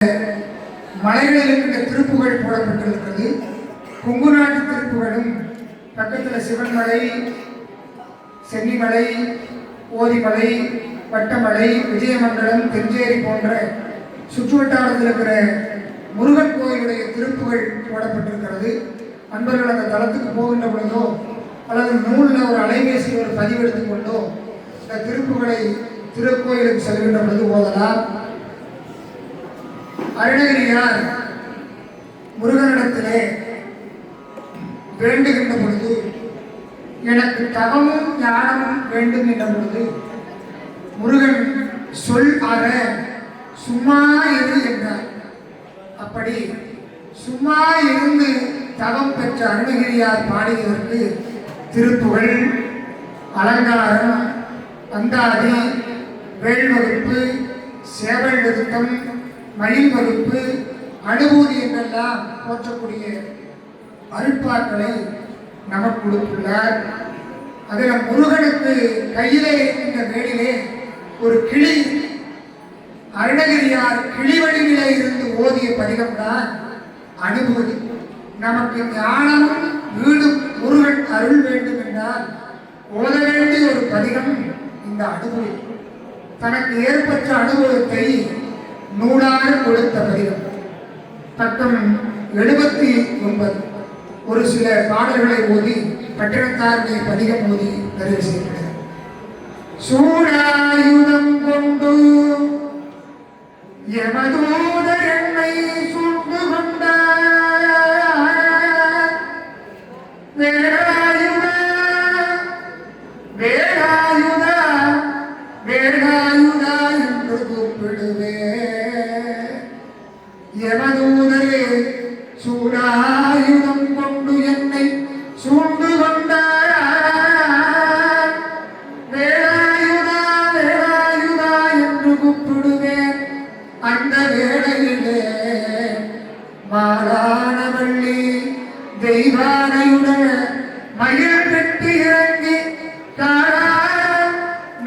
மலைகளில் இருக்கின்ற திருப்புகள் போடப்பட்டிருக்கிறது. கொங்கு நாட்டு திருப்புகளும் பக்கத்தில் சிவன்மலை, சென்னிமலை, ஓதிமலை, வட்டமலை, விஜயமண்டலம், தெஞ்சேரி போன்ற சுற்றுவட்டாரத்தில் இருக்கிற முருகன் கோயிலுடைய திருப்புகள் போடப்பட்டிருக்கிறது. அன்பர்கள் அந்த தளத்துக்கு போகின்ற பொழுதோ அல்லது நூலில் ஒரு அலைபேசியில் ஒரு பதிவெடுத்துக் கொண்டோ இந்த திருப்புகளை திருக்கோயிலுக்கு செல்கின்ற பொழுது ஓதலாம். அருணகிரியார் முருகனிடத்திலே வேண்டுகின்ற பொழுது எனக்கு தவமும் ஞானமும் வேண்டும் என்ற பொழுது முருகன் சொல் அற சும்மா இரு என்றார். அப்படி சும்மா இருந்து தவம் பெற்ற அருணகிரியார் பாடியதற்கு திருப்புகழ், அலங்காரம், அந்தாதி, வேள்வகுப்பு, சேவல் நிறுத்தம், மயில் வகுப்பு, அனுபூதி என்றெல்லாம் போற்றக்கூடிய அருட்பாக்களை நமக்கு கொடுத்துள்ளார். அதில் முருகனுக்கு கையிலே இருக்கின்ற வேடிலே ஒரு கிளி, அருணகிரியார் கிளி வடிவிலே இருந்து ஓதிய பதிகம்தான் அனுபூதி. நமக்கு ஞானமும் வீடும் முருகன் அருள் வேண்டும் என்றால் ஓத வேண்டிய ஒரு பதிகம் இந்த அனுபூதி. தனக்கு ஏற்பட்ட அனுபவத்தை நூலாக கொடுத்த பதிகம். பக்கம் 79 ஒரு சில பாடல்களை ஓதி பட்டினத்தாருடைய பதிகம் ஓதி நிறைவு செய்கிறார். சூடாயுதம் கொண்டு யமதூதர் என்னை சூழ்ந்து கொண்டார். வேலாயுதா வேலாயுதா வேலாயுதா என்று கூப்பிடுவே. யமதூதரே சூடாயுதம் கொண்டு என்னை சூழ்ந்து கொண்டார். வேலாயுதா வேலாயுதா என்று கூப்பிடுவேன். அந்த வேளையிலே மாறானவள்ளி தெய்வானையுடன் மயில் பெற்று இறங்கி காணால்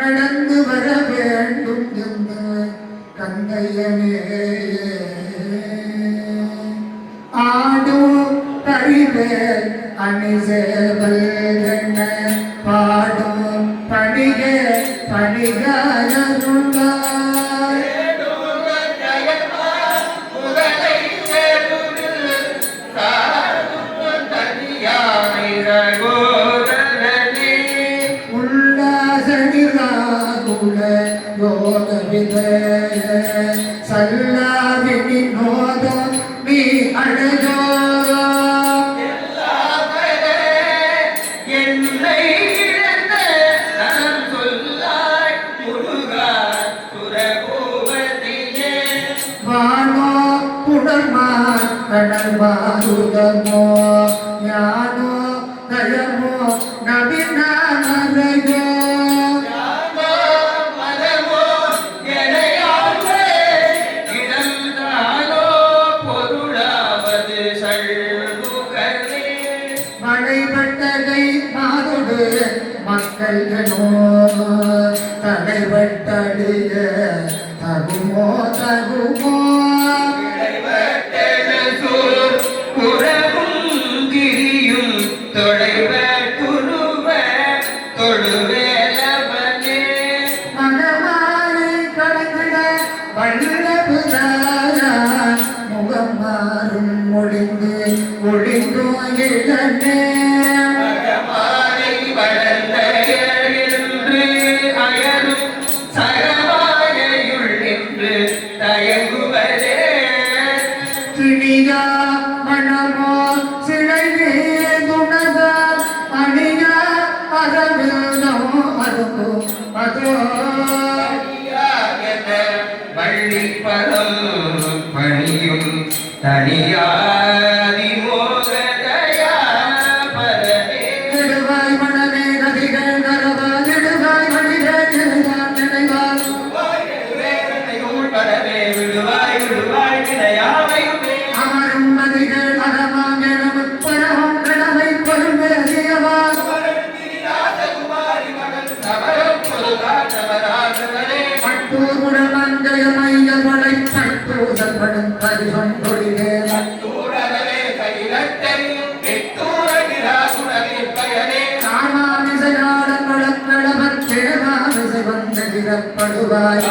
நடந்து வர வேண்டும் என்று கந்தையனே ஆடும் பரிவேல் அணிசேவல் என்ன பாடும் பணிகே பணிகாரருள்ளார். யோக விதய சல்லாவினி நோதம் நீ அழகோ என்னை இழந்த நலம் சொல்லாய் முருகா துரகோவதியே. வானோ புனர்மான் கடல் மாருதமோ ஞானோ கயமோ நபிநாமரையோ மக்கள் எனோ தலைவட்டடிய தகுமோ தகுமோ புறகுங்கிரியும் தொலைவட்டுருவ தொழுவேலவனே. மகமாலை கலந்திட வல்லபுதாரா முகம் மாறும் ஒளிந்து ஒளிந்தோ இளனே. மனமோ சிலைவே துணதார் அணியா அறவில்தோ அதுவோ அதோ வள்ளி பதம் பணியும் தனியாதி மோகதயா பரவே. நெடுவாய் மனமே நதிகள் நரவா நெடுவாய் மணிகள் நெடுவான் நினைவார் பரவே. விடுவாய் விடுவாய் விடையாவையுமே அமரும் நதிகள் அறமாங்கனம் பரவும் கடமை பொருள்வேசியவா. பட்டூர் மஞ்சள் மையல் மலை பட்டூசல் படும் பரிசம் கொடிவேன் தூரவே கையிலட்டையும் எட்டூரகிரா குணவே பயனே காமாமிசையாளன் வளங்களவற்றிடமாமிசை வந்து திறப்படுவாய்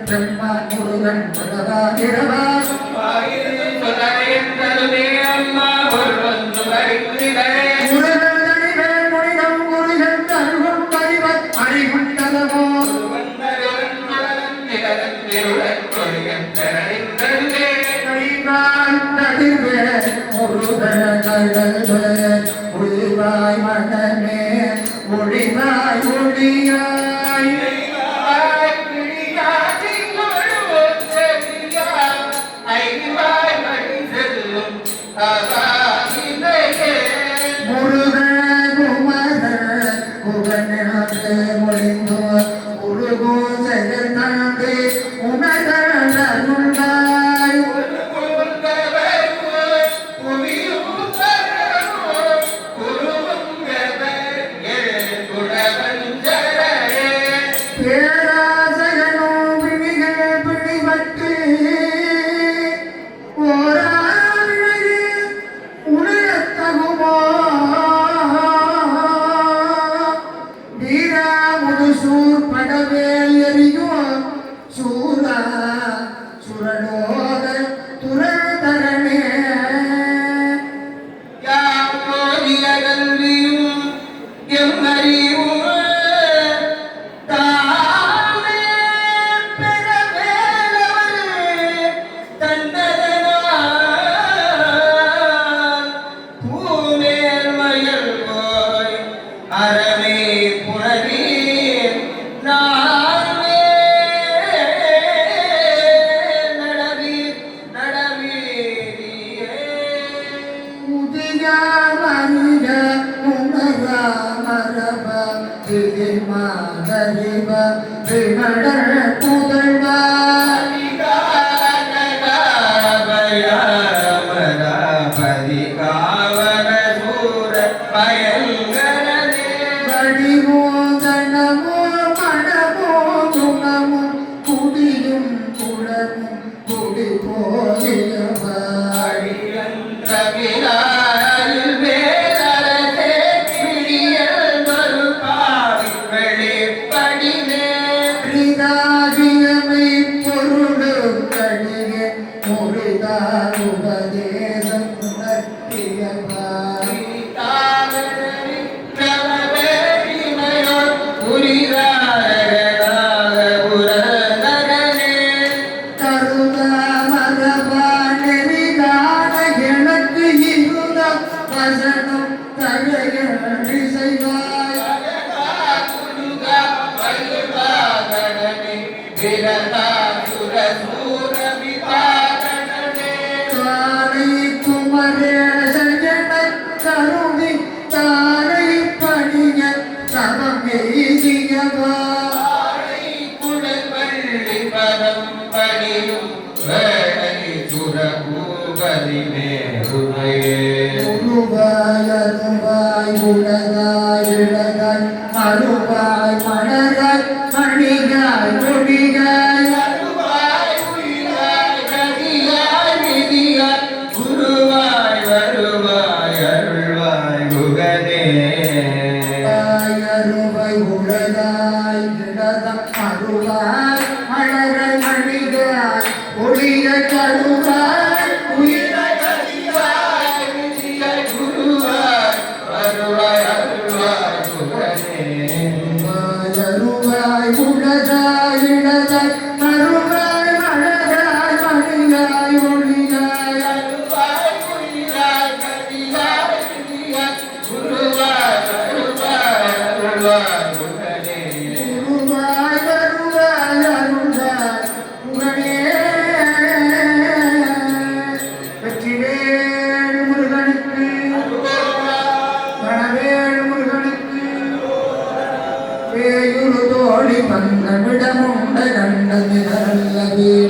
பிரம்மான் முருகன் பகவானிரவா முருகன் தனிவேல் முனிதம் முருகன் தருவம் அறிவத் அறிவுண்டதமோ தனிவேல் முருகன் கடல்வேல் ஒளிவாய் மனமே ஒளிவாய் ஒளியாய்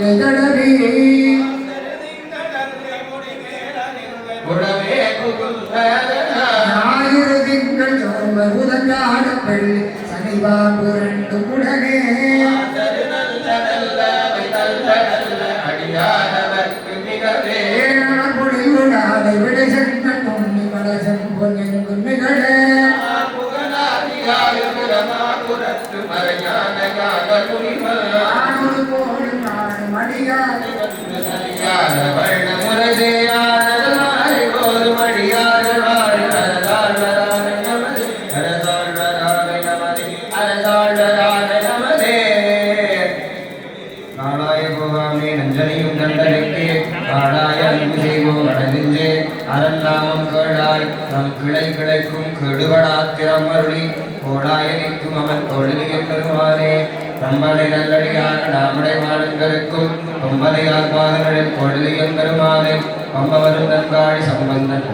வினைகளவே உடவே ஞாயிறு திங்கள் சோம புதஞ்சான வெள்ளி சனிவாம்பு ரெண்டு உடனே ஏழன பொழிவுடாலை விடை சென்ற பொன்னி மலசன் பொன்னின் குன்னிகளே ஆனொரு கோடி நாடு மடியாறு நஞ்சனையும் நண்டனைக்கே ஆடாய அன்பு செய்வோம் அடங்கின்றே அரண்நாமம் கேளாய் நம் கிளை கிளைக்கும் கெடுவடாத்திரம் அருளி கோடாய நிற்கும் அவன் தொழில் பெருமானே நம்மளை நல்லடியான நாமடை மாணங்களுக்கும் பொம்பலையால் பாதங்களில் கொள்ளியம் பெருமானே பம்பவரும் நன்காடி சம்பந்தன்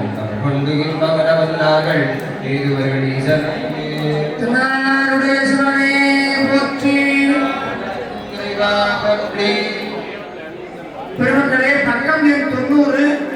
கொண்டு இன்பகர வந்தார்கள் ஏதுவர்கள் ஈசன் திருநாளுடைய சிவனே போற்றி. பெருமக்களே, பக்கம் எண் 90